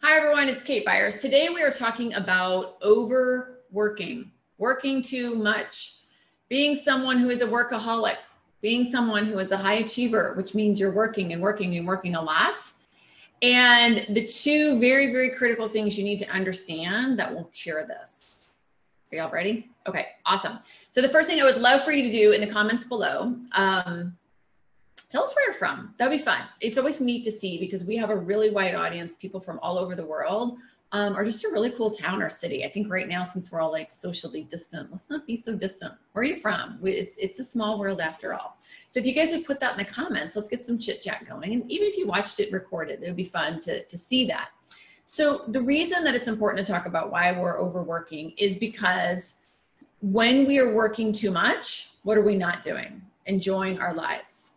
Hi everyone, it's Kate Byars. Today we are talking about overworking, working too much, being someone who is a workaholic, being someone who is a high achiever, which means you're working and working and working a lot. And the two very, very critical things you need to understand that will cure this. Are y'all ready? Okay, awesome. So the first thing I would love for you to do in the comments below, tell us where you're from. That'd be fun. It's always neat to see because we have a really wide audience, people from all over the world, or just a really cool town or city. I think right now, since we're all like socially distant, let's not be so distant. Where are you from? It's a small world after all. So if you guys would put that in the comments, let's get some chit chat going. And even if you watched it recorded, it would be fun to see that. So the reason that it's important to talk about why we're overworking is because when we are working too much, what are we not doing? Enjoying our lives.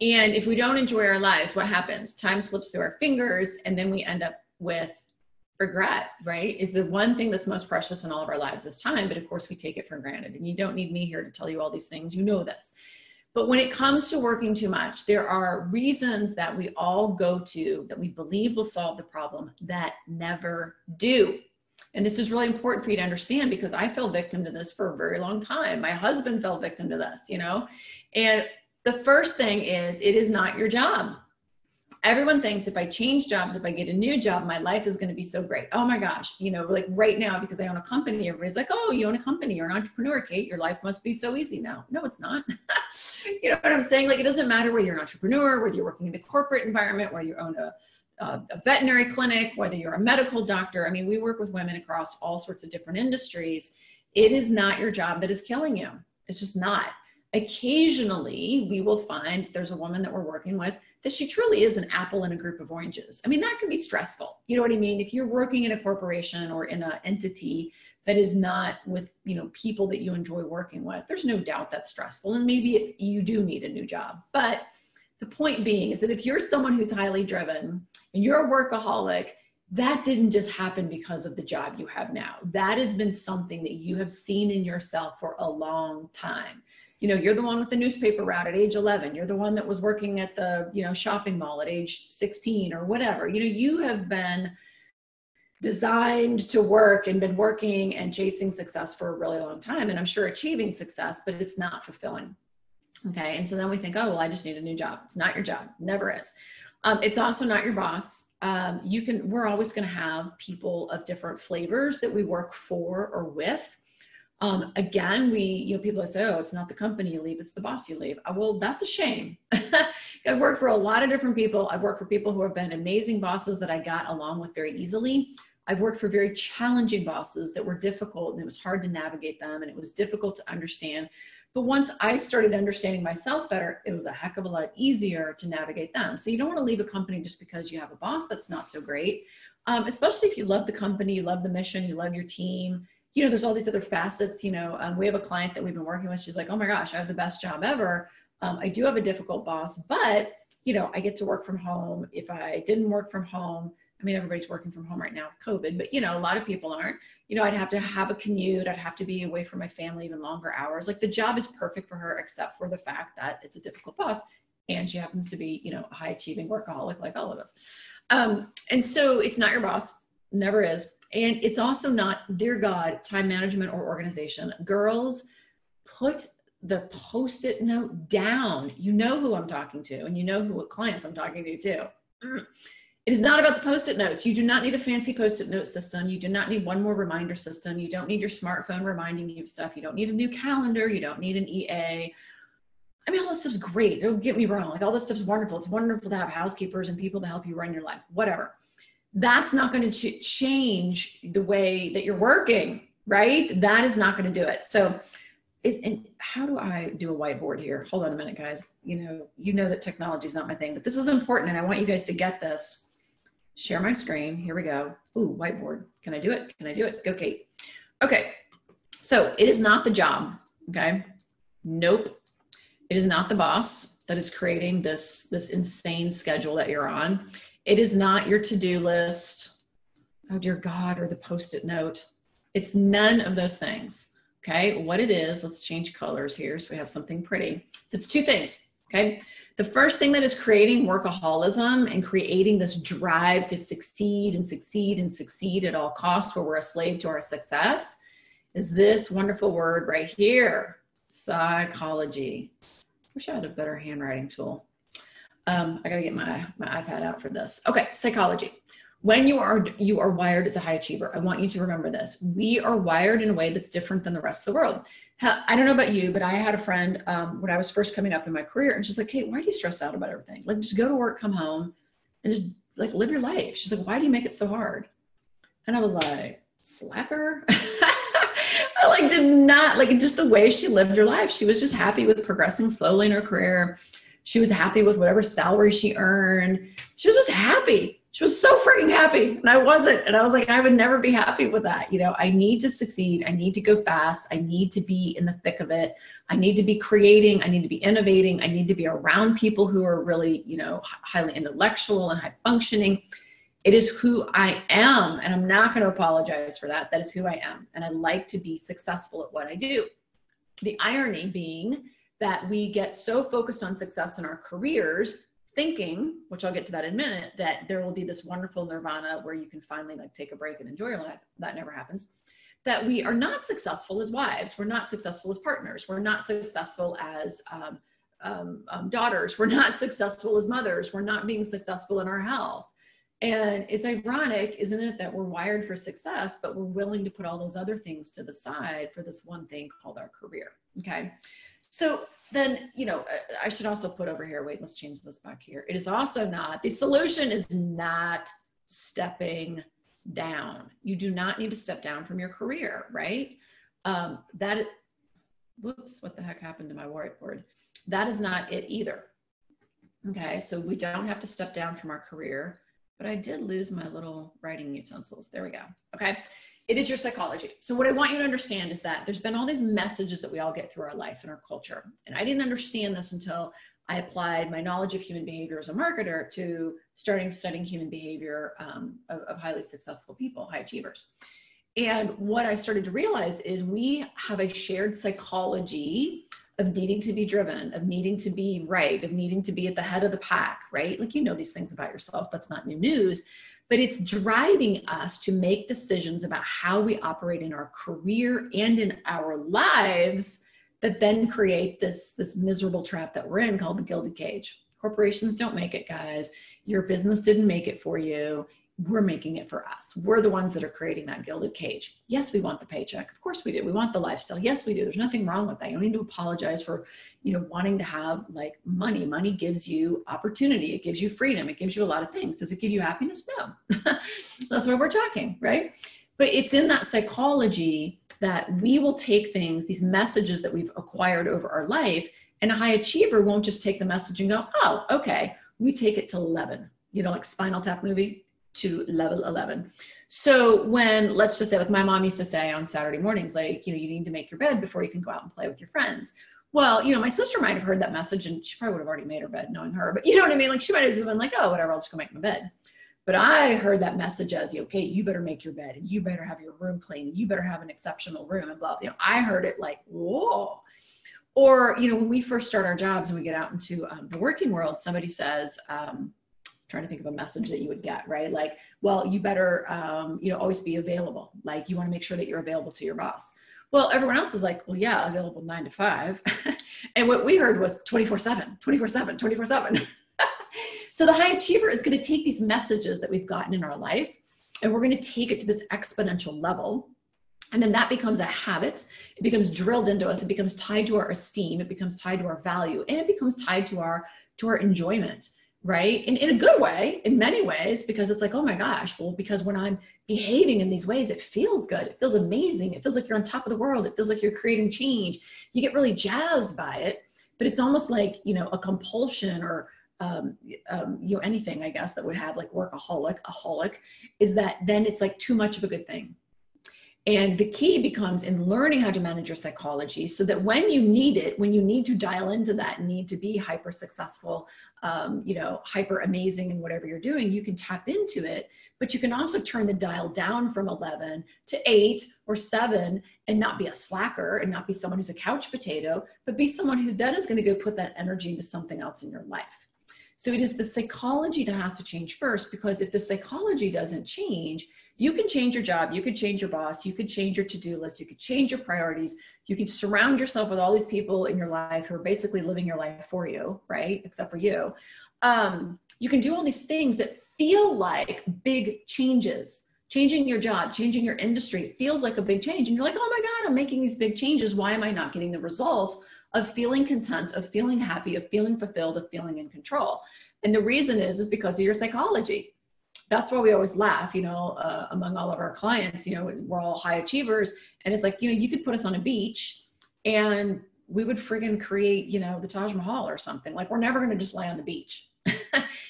And if we don't enjoy our lives, what happens? Time slips through our fingers and then we end up with regret, right? Is the one thing that's most precious in all of our lives is time, but of course we take it for granted. And you don't need me here to tell you all these things, you know this. But when it comes to working too much, there are reasons that we all go to that we believe will solve the problem that never do. And this is really important for you to understand because I fell victim to this for a very long time. My husband fell victim to this, you know, and the first thing is it is not your job. Everyone thinks if I change jobs, if I get a new job, my life is going to be so great. Oh my gosh. You know, like right now, because I own a company, everybody's like, oh, you own a company, you're an entrepreneur, Kate, your life must be so easy now. No, it's not. You know what I'm saying? Like, it doesn't matter whether you're an entrepreneur, whether you're working in the corporate environment, whether you own a veterinary clinic, whether you're a medical doctor. I mean, we work with women across all sorts of different industries. It is not your job that is killing you. It's just not. Occasionally, we will find there's a woman that we're working with that she truly is an apple in a group of oranges. I mean, that can be stressful. You know what I mean? If you're working in a corporation or in an entity that is not with, you know, people that you enjoy working with, there's no doubt that's stressful. And maybe you do need a new job. But the point being is that if you're someone who's highly driven and you're a workaholic, that didn't just happen because of the job you have now. That has been something that you have seen in yourself for a long time. You know, you're the one with the newspaper route at age 11. You're the one that was working at the, you know, shopping mall at age 16 or whatever. You know, you have been designed to work and been working and chasing success for a really long time. And I'm sure achieving success, but it's not fulfilling. Okay. And so then we think, oh, well, I just need a new job. It's not your job. Never is. It's also not your boss. We're always going to have people of different flavors that we work for or with. Again, people say, oh, it's not the company you leave, it's the boss you leave. Well, that's a shame. I've worked for a lot of different people. I've worked for people who have been amazing bosses that I got along with very easily. I've worked for very challenging bosses that were difficult and it was hard to navigate them and it was difficult to understand. But once I started understanding myself better, it was a heck of a lot easier to navigate them. So you don't want to leave a company just because you have a boss that's not so great, especially if you love the company, you love the mission, you love your team. You know, there's all these other facets, you know, we have a client that we've been working with. She's like, oh my gosh, I have the best job ever. I do have a difficult boss, but, you know, I get to work from home. If I didn't work from home, I mean, everybody's working from home right now with COVID, but, you know, a lot of people aren't. You know, I'd have to have a commute. I'd have to be away from my family even longer hours. Like the job is perfect for her, except for the fact that it's a difficult boss. And she happens to be, you know, a high achieving workaholic like all of us. And so it's not your boss, never is. And it's also not, dear God, time management or organization. Girls, put the Post-it note down. You know who I'm talking to, and you know what clients I'm talking to too. It is not about the Post-it notes. You do not need a fancy Post-it note system. You do not need one more reminder system. You don't need your smartphone reminding you of stuff. You don't need a new calendar. You don't need an EA. I mean, all this stuff's great. Don't get me wrong. Like all this stuff's wonderful. It's wonderful to have housekeepers and people to help you run your life, whatever. That's not going to change the way that you're working, right? That is not going to do it. So and how do I do a whiteboard here? Hold on a minute, guys. You know that technology is not my thing, but this is important. And I want you guys to get this. Share my screen. Here we go. Ooh, whiteboard. Can I do it? Can I do it? Go, Kate. Okay. So it is not the job. Okay. Nope. It is not the boss that is creating this insane schedule that you're on. It is not your to-do list, oh dear God, or the Post-it note. It's none of those things, okay? What it is, let's change colors here so we have something pretty. So it's two things, okay? The first thing that is creating workaholism and creating this drive to succeed and succeed and succeed at all costs, where we're a slave to our success, is this wonderful word right here, psychology. Wish I had a better handwriting tool. I gotta get my iPad out for this. Okay, psychology. When you are wired as a high achiever, I want you to remember this. We are wired in a way that's different than the rest of the world. I don't know about you, but I had a friend when I was first coming up in my career, and she's like, "Kate, why do you stress out about everything? Like, just go to work, come home, and just like live your life." She's like, "Why do you make it so hard?" And I was like, slacker. I like did not like just the way she lived her life. She was just happy with progressing slowly in her career. She was happy with whatever salary she earned. She was just happy. She was so freaking happy. And I wasn't. And I was like, I would never be happy with that. You know, I need to succeed. I need to go fast. I need to be in the thick of it. I need to be creating. I need to be innovating. I need to be around people who are really, you know, highly intellectual and high functioning. It is who I am. And I'm not going to apologize for that. That is who I am. And I like to be successful at what I do. The irony being that we get so focused on success in our careers, thinking, which I'll get to that in a minute, that there will be this wonderful nirvana where you can finally like take a break and enjoy your life. That never happens. That we are not successful as wives. We're not successful as partners. We're not successful as daughters. We're not successful as mothers. We're not being successful in our health. And it's ironic, isn't it, that we're wired for success, but we're willing to put all those other things to the side for this one thing called our career. Okay. So then, you know, I should also put over here, wait, let's change this back here. It is also not, the solution is not stepping down. You do not need to step down from your career, right? Whoops, what the heck happened to my whiteboard? That is not it either. Okay, so we don't have to step down from our career, but I did lose my little writing utensils. There we go. Okay. It is your psychology. So what I want you to understand is that there's been all these messages that we all get through our life and our culture. And I didn't understand this until I applied my knowledge of human behavior as a marketer to starting studying human behavior of highly successful people, high achievers. And what I started to realize is we have a shared psychology of needing to be driven, of needing to be right, of needing to be at the head of the pack, right? Like, you know these things about yourself. That's not new news. But it's driving us to make decisions about how we operate in our career and in our lives that then create this miserable trap that we're in called the gilded cage. Corporations don't make it, guys. Your business didn't make it for you. We're making it for us. We're the ones that are creating that gilded cage. Yes, we want the paycheck. Of course we do. We want the lifestyle. Yes, we do. There's nothing wrong with that. You don't need to apologize for, you know, wanting to have like money. Money gives you opportunity. It gives you freedom. It gives you a lot of things. Does it give you happiness? No. That's why we're talking, right? But it's in that psychology that we will take things, these messages that we've acquired over our life, and a high achiever won't just take the message and go, oh, okay, we take it to 11, you know, like Spinal Tap movie, to level 11. So when, let's just say, like my mom used to say on Saturday mornings, like, you know, you need to make your bed before you can go out and play with your friends. Well, you know, my sister might have heard that message and she probably would have already made her bed knowing her, but you know what I mean? Like she might have been like, oh, whatever, I'll just go make my bed. But I heard that message as, okay, you better make your bed and you better have your room clean and you better have an exceptional room and blah, you know, I heard it like, whoa. Or, you know, when we first start our jobs and we get out into the working world, somebody says, trying to think of a message that you would get, right? Like, well, you better, you know, always be available. Like you want to make sure that you're available to your boss. Well, everyone else is like, well, yeah, available 9 to 5. And what we heard was 24/7, 24/7, 24/7. So the high achiever is going to take these messages that we've gotten in our life, and we're going to take it to this exponential level. And then that becomes a habit. It becomes drilled into us. It becomes tied to our esteem. It becomes tied to our value, and it becomes tied to our enjoyment. Right? And in a good way, in many ways, because it's like, oh my gosh, well, because when I'm behaving in these ways, it feels good. It feels amazing. It feels like you're on top of the world. It feels like you're creating change. You get really jazzed by it, but it's almost like, you know, a compulsion or, you know, anything, I guess, that would have like a holic is that then it's like too much of a good thing. And the key becomes in learning how to manage your psychology so that when you need it, when you need to dial into that need to be hyper successful, you know, hyper amazing in whatever you're doing, you can tap into it, but you can also turn the dial down from 11 to 8 or 7 and not be a slacker and not be someone who's a couch potato, but be someone who then is going to go put that energy into something else in your life. So it is the psychology that has to change first, because if the psychology doesn't change, you can change your job, you could change your boss, you could change your to-do list, you could change your priorities, you could surround yourself with all these people in your life who are basically living your life for you, right? Except for you. You can do all these things that feel like big changes. Changing your job, changing your industry feels like a big change. And you're like, oh my God, I'm making these big changes. Why am I not getting the result of feeling content, of feeling happy, of feeling fulfilled, of feeling in control? And the reason is because of your psychology. That's why we always laugh, you know, among all of our clients, you know, we're all high achievers. And it's like, you know, you could put us on a beach and we would friggin' create, you know, the Taj Mahal or something. Like, we're never going to just lay on the beach.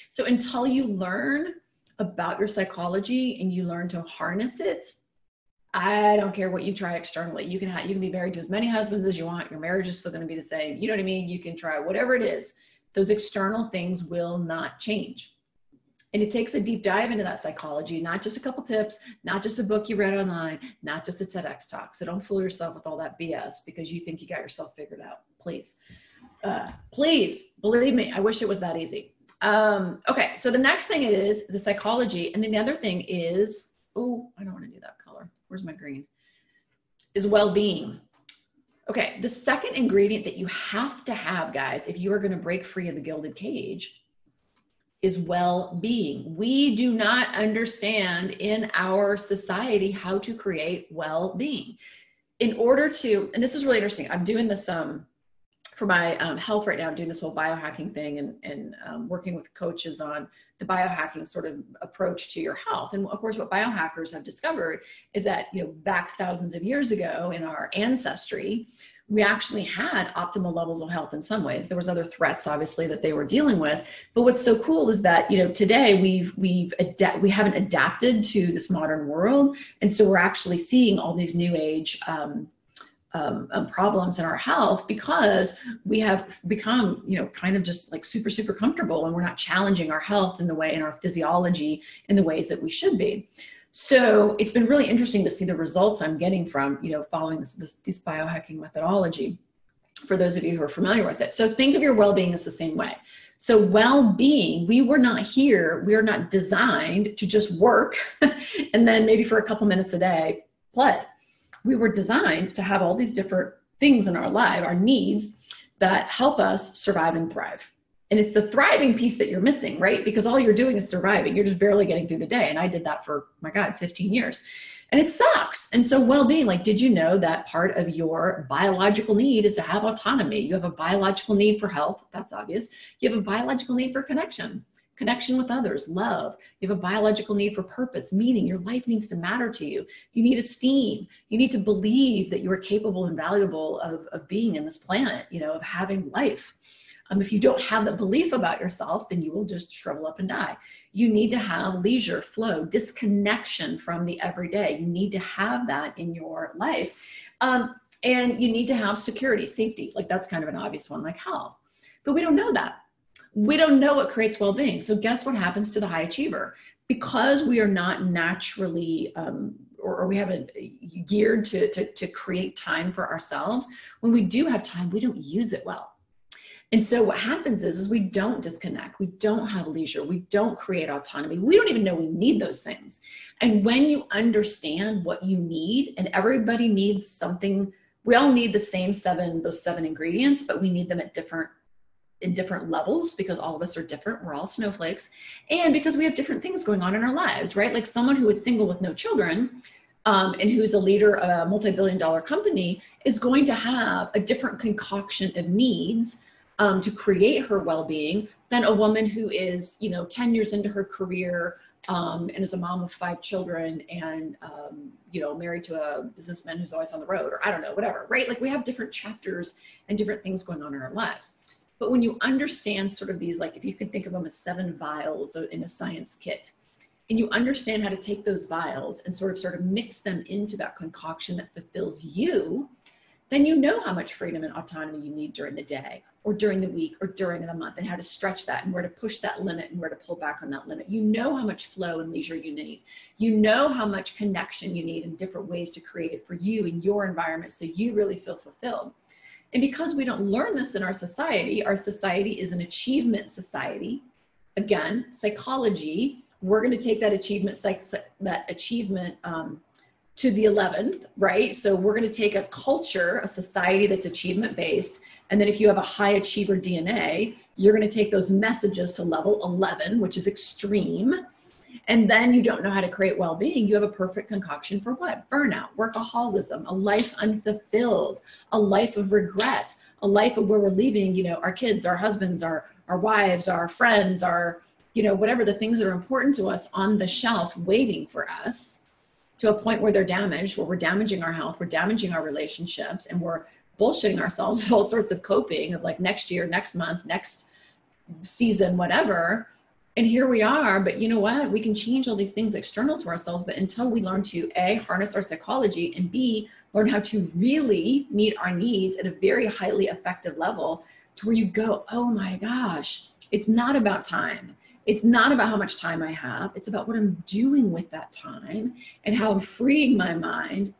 So until you learn about your psychology and you learn to harness it, I don't care what you try externally. You can be married to as many husbands as you want. Your marriage is still going to be the same. You know what I mean? You can try whatever it is. Those external things will not change. And it takes a deep dive into that psychology, not just a couple tips, not just a book you read online, not just a TEDx talk. So don't fool yourself with all that BS because you think you got yourself figured out. Please, please believe me. I wish it was that easy. Okay. So the next thing is the psychology. And then the other thing is, oh, I don't want to do that color. Where's my green? Is well-being. Okay. The second ingredient that you have to have, guys, if you are going to break free of the gilded cage, is well-being. We do not understand in our society how to create well-being. In order to, and this is really interesting, I'm doing this for my health right now. I'm doing this whole biohacking thing and working with coaches on the biohacking sort of approach to your health. And of course, what biohackers have discovered is that, you know, back thousands of years ago in our ancestry, we actually had optimal levels of health in some ways. There was other threats, obviously, that they were dealing with. But what's so cool is that, you know, today we haven't adapted to this modern world. And so we're actually seeing all these new age problems in our health because we have become, you know, kind of just like super, super comfortable, and we're not challenging our health in the way, in our physiology, in the ways that we should be. So it's been really interesting to see the results I'm getting from, you know, following this biohacking methodology for those of you who are familiar with it. So think of your well-being as the same way. So well-being, we are not designed to just work and then maybe for a couple minutes a day play. We were designed to have all these different things in our life, our needs that help us survive and thrive. And it's the thriving piece that you're missing, right? Because all you're doing is surviving. You're just barely getting through the day. And I did that for, my God, 15 years. And it sucks. And so well-being, like, did you know that part of your biological need is to have autonomy? You have a biological need for health. That's obvious. You have a biological need for connection with others, love. You have a biological need for purpose, meaning. Your life needs to matter to you. You need esteem. You need to believe that you are capable and valuable of being in this planet, you know, of having life. If you don't have that belief about yourself, then you will just shrivel up and die. You need to have leisure, flow, disconnection from the everyday. You need to have that in your life. And you need to have security, safety. Like, that's kind of an obvious one, like health. But we don't know that. We don't know what creates well-being. So guess what happens to the high achiever? Because we are not naturally, or we haven't geared to create time for ourselves, when we do have time, we don't use it well. And so what happens is we don't disconnect. We don't have leisure. We don't create autonomy. We don't even know we need those things. And when you understand what you need, and everybody needs something, we all need those seven ingredients, but we need them in different levels because all of us are different. We're all snowflakes. And because we have different things going on in our lives, right? Like someone who is single with no children, and who's a leader of a multi-billion-dollar company is going to have a different concoction of needs to create her well-being than a woman who is, 10 years into her career and is a mom of 5 children and, married to a businessman who's always on the road, or I don't know, whatever, right? Like we have different chapters and different things going on in our lives. But when you understand sort of these, like if you can think of them as 7 vials in a science kit, and you understand how to take those vials and sort of mix them into that concoction that fulfills you, then you know how much freedom and autonomy you need during the day or during the week or during the month, and how to stretch that and where to push that limit and where to pull back on that limit. You know how much flow and leisure you need. You know how much connection you need in different ways to create it for you in your environment so you really feel fulfilled. And because we don't learn this in our society is an achievement society. Again, psychology, we're going to take that achievement to the 11th, right? So we're going to take a culture, a society that's achievement based. And then if you have a high achiever DNA, you're going to take those messages to level 11, which is extreme. And then you don't know how to create well-being. You have a perfect concoction for what? Burnout, workaholism, a life unfulfilled, a life of regret, a life of where we're leaving, you know, our kids, our husbands, our wives, our friends, our, you know, whatever the things that are important to us on the shelf waiting for us, to a point where they're damaged, where we're damaging our health, we're damaging our relationships, and we're bullshitting ourselves with all sorts of coping of like next year, next month, next season, whatever. And here we are, but you know what? We can change all these things external to ourselves, but until we learn to A, harness our psychology, and B, learn how to really meet our needs at a very highly effective level, to where you go, oh my gosh, it's not about time. It's not about how much time I have. It's about what I'm doing with that time and how I'm freeing my mind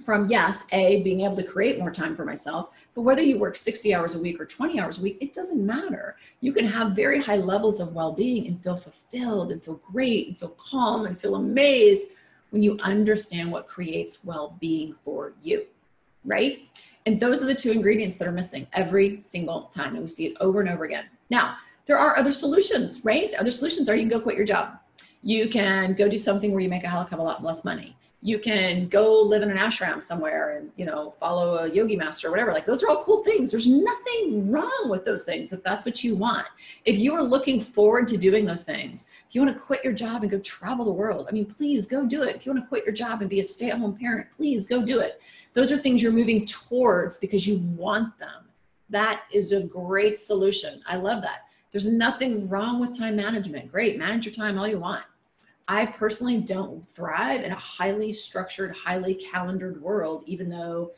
from, yes, A, being able to create more time for myself, but whether you work 60 hours a week or 20 hours a week, it doesn't matter. You can have very high levels of well-being and feel fulfilled and feel great and feel calm and feel amazed when you understand what creates well-being for you, right? And those are the two ingredients that are missing every single time. And we see it over and over again. Now, there are other solutions, right? The other solutions are you can go quit your job. You can go do something where you make a hell of a lot less money. You can go live in an ashram somewhere and, you know, follow a yogi master or whatever. Like, those are all cool things. There's nothing wrong with those things if that's what you want. If you are looking forward to doing those things, if you want to quit your job and go travel the world, I mean, please go do it. If you want to quit your job and be a stay-at-home parent, please go do it. Those are things you're moving towards because you want them. That is a great solution. I love that. There's nothing wrong with time management. Great, manage your time all you want. I personally don't thrive in a highly structured, highly calendared world, even though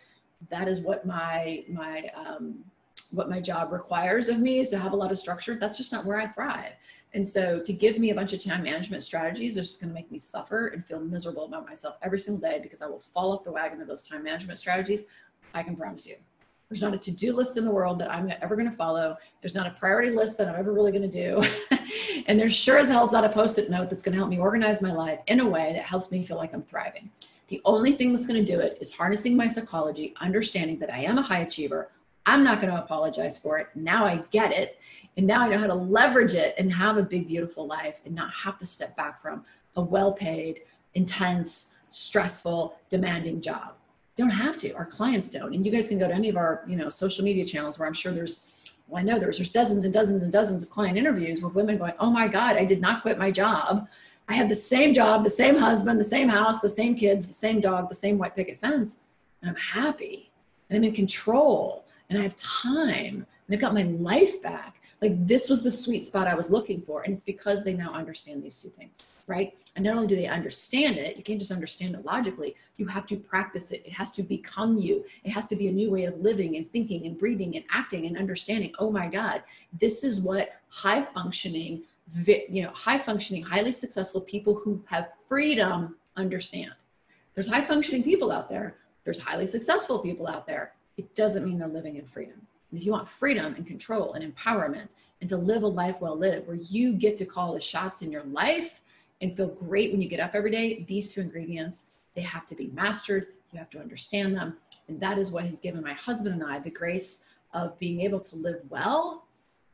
that is what my job requires of me, is to have a lot of structure. That's just not where I thrive. And so to give me a bunch of time management strategies is just going to make me suffer and feel miserable about myself every single day, because I will fall off the wagon of those time management strategies. I can promise you. There's not a to-do list in the world that I'm ever going to follow. There's not a priority list that I'm ever really going to do. And there's sure as hell is not a Post-it note that's going to help me organize my life in a way that helps me feel like I'm thriving. The only thing that's going to do it is harnessing my psychology, understanding that I am a high achiever. I'm not going to apologize for it. Now I get it. And now I know how to leverage it and have a big, beautiful life and not have to step back from a well-paid, intense, stressful, demanding job. Don't have to. Our clients don't. And you guys can go to any of our, you know, social media channels where I'm sure there's, well, I know there's dozens and dozens and dozens of client interviews with women going, oh my God, I did not quit my job. I have the same job, the same husband, the same house, the same kids, the same dog, the same white picket fence. And I'm happy and I'm in control and I have time and I've got my life back. Like, this was the sweet spot I was looking for. And it's because they now understand these two things, right? And not only do they understand it, you can't just understand it logically. You have to practice it. It has to become you. It has to be a new way of living and thinking and breathing and acting and understanding. Oh my God, this is what high functioning, highly successful people who have freedom understand. There's high functioning people out there. There's highly successful people out there. It doesn't mean they're living in freedom. And if you want freedom and control and empowerment and to live a life well lived, where you get to call the shots in your life and feel great when you get up every day, these two ingredients, they have to be mastered. You have to understand them. And that is what has given my husband and I the grace of being able to live well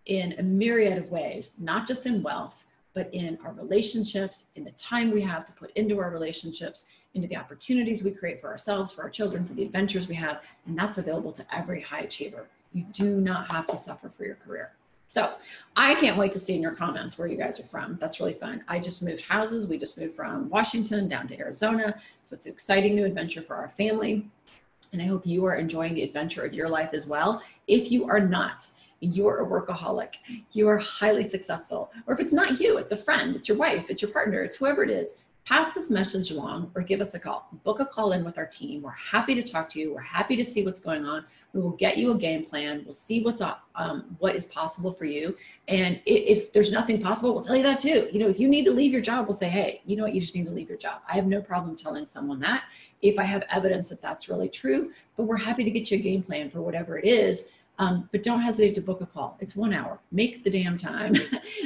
in a myriad of ways, not just in wealth, but in our relationships, in the time we have to put into our relationships, into the opportunities we create for ourselves, for our children, for the adventures we have. And that's available to every high achiever. You do not have to suffer for your career. So I can't wait to see in your comments where you guys are from. That's really fun. I just moved houses. We just moved from Washington down to Arizona. So it's an exciting new adventure for our family. And I hope you are enjoying the adventure of your life as well. If you are not, you're a workaholic, you are highly successful, or if it's not you, it's a friend, it's your wife, it's your partner, it's whoever it is, pass this message along or give us a call. Book a call in with our team. We're happy to talk to you. We're happy to see what's going on. We will get you a game plan. We'll see what is possible for you. And if there's nothing possible, we'll tell you that too. You know, if you need to leave your job, we'll say, hey, you know what, you just need to leave your job. I have no problem telling someone that if I have evidence that that's really true, but we're happy to get you a game plan for whatever it is. But don't hesitate to book a call. It's 1 hour. Make the damn time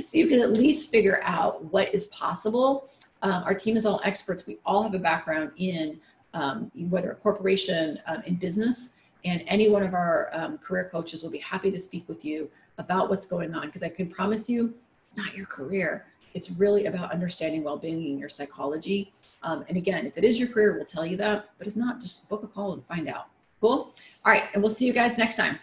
so you can at least figure out what is possible. Our team is all experts. We all have a background in whether a corporation, in business, and any one of our career coaches will be happy to speak with you about what's going on, because I can promise you it's not your career. It's really about understanding well-being and your psychology. And again, if it is your career, we'll tell you that. But if not, just book a call and find out. Cool? All right. And we'll see you guys next time.